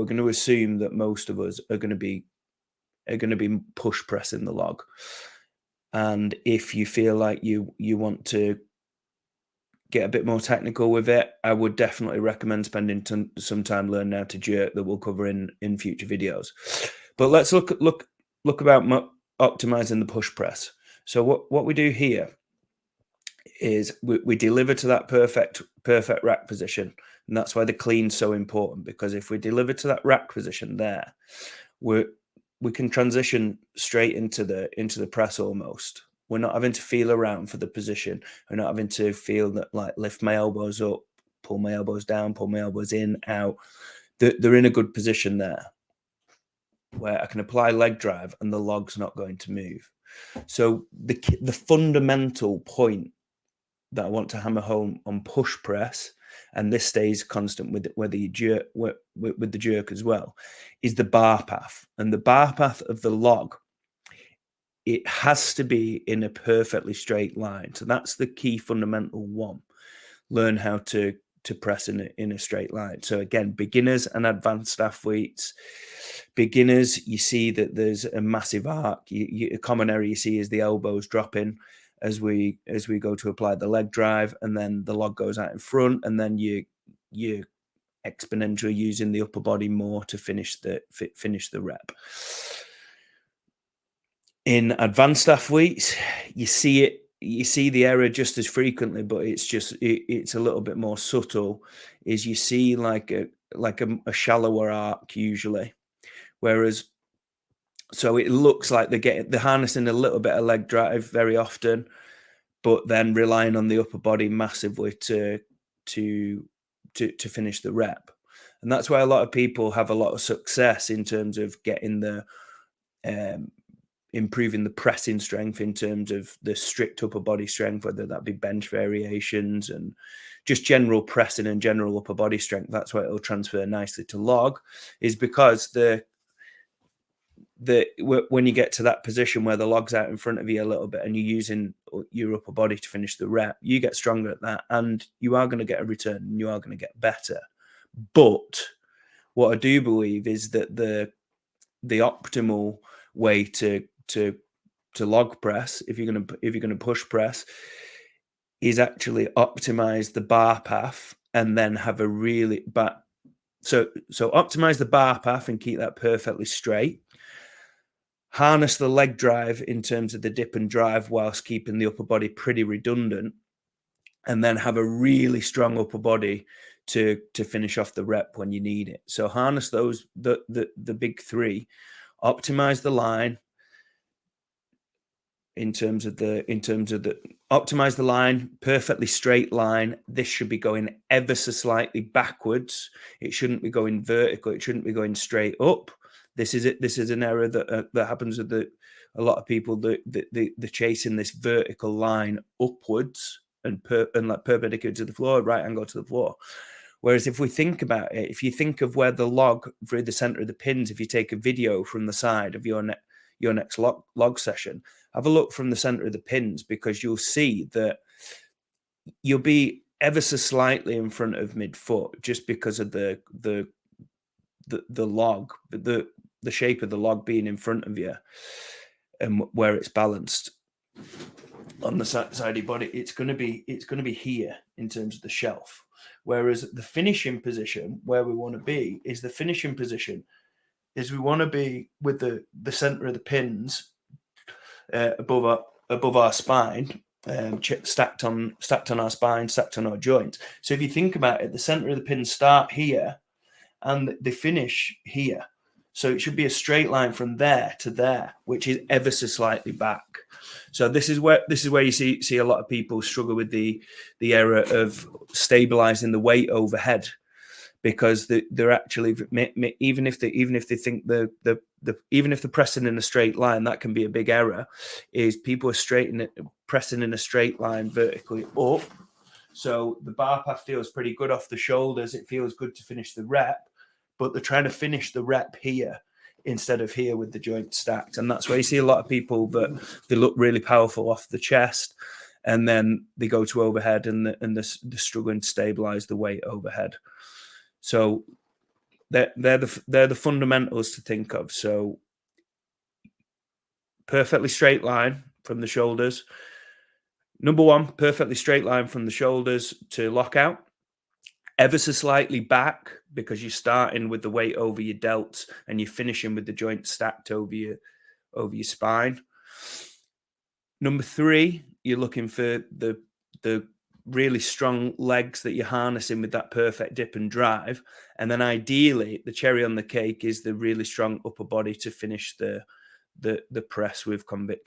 we're going to assume that most of us are going to be push pressing the log. And if you feel like you want to get a bit more technical with it, I would definitely recommend spending some time learning how to jerk, that we'll cover in future videos. But let's look about optimizing the push press. So what we do here is we deliver to that perfect rack position, and that's why the clean's so important, because if we deliver to that rack position there, we can transition straight into the press almost. We're not having to feel around for the position. We're not having to feel that, like, lift my elbows up, pull my elbows down, pull my elbows in, out. They're in a good position there where I can apply leg drive and the log's not going to move. So the fundamental point that I want to hammer home on push press, and this stays constant with whether you jerk with the jerk as well, is the bar path. And the bar path of the log, it has to be in a perfectly straight line. So that's the key fundamental one. Learn how to press in a straight line. So again, beginners and advanced athletes. Beginners, you see that there's a massive arc. A common error you see is the elbows dropping as we go to apply the leg drive, and then the log goes out in front, and then you exponentially using the upper body more to finish the rep. In advanced athletes, you see the error just as frequently, but it's a little bit more subtle. Is you see like a shallower arc usually, whereas so it looks like they're harnessing a little bit of leg drive very often, but then relying on the upper body massively to finish the rep. And that's why a lot of people have a lot of success in terms of getting the improving the pressing strength in terms of the strict upper body strength, whether that be bench variations and just general pressing and general upper body strength. That's why it'll transfer nicely to log, is because when you get to that position where the log's out in front of you a little bit and you're using your upper body to finish the rep, you get stronger at that, and you are going to get a return and you are going to get better. But what I do believe is that the optimal way to log press, if you're going to push press, is actually optimize the bar path and then have a really so optimize the bar path and keep that perfectly straight. Harness the leg drive in terms of the dip and drive whilst keeping the upper body pretty redundant, and then have a really strong upper body to finish off the rep when you need it. So harness those the big three. Optimize the line in terms of the optimize the line, perfectly straight line. This should be going ever so slightly backwards. It shouldn't be going vertical. It shouldn't be going straight up. This is an error that happens with a lot of people. They're chasing this vertical line upwards and like perpendicular to the floor, right angle to the floor. Whereas if we think about it, if you think of where the log through the center of the pins, if you take a video from the side of your next log session, have a look from the center of the pins, because you'll see that you'll be ever so slightly in front of midfoot just because of the log, the shape of the log being in front of you and where it's balanced on the side of your body. It's going to be here in terms of the shelf. Whereas the finishing position, where we want to be, is the finishing position is we want to be with the center of the pins above our spine, stacked on our spine, stacked on our joints. So if you think about it, the center of the pins start here and they finish here. So it should be a straight line from there to there, which is ever so slightly back. So this is where you see a lot of people struggle with the error of stabilizing the weight overhead, because they're actually, even if they think even if they're pressing in a straight line, that can be a big error. Is people are pressing in a straight line vertically up, so the bar path feels pretty good off the shoulders. It feels good to finish the rep, but they're trying to finish the rep here instead of here with the joint stacked. And that's where you see a lot of people that they look really powerful off the chest, and then they go to overhead and they're struggling to stabilize the weight overhead. So they're the fundamentals to think of. So perfectly straight line from the shoulders. Number one, perfectly straight line from the shoulders to lockout. Ever so slightly back, because you're starting with the weight over your delts and you're finishing with the joint stacked over your spine. Number three, you're looking for the really strong legs that you're harnessing with that perfect dip and drive. And then ideally, the cherry on the cake is the really strong upper body to finish the press with conviction.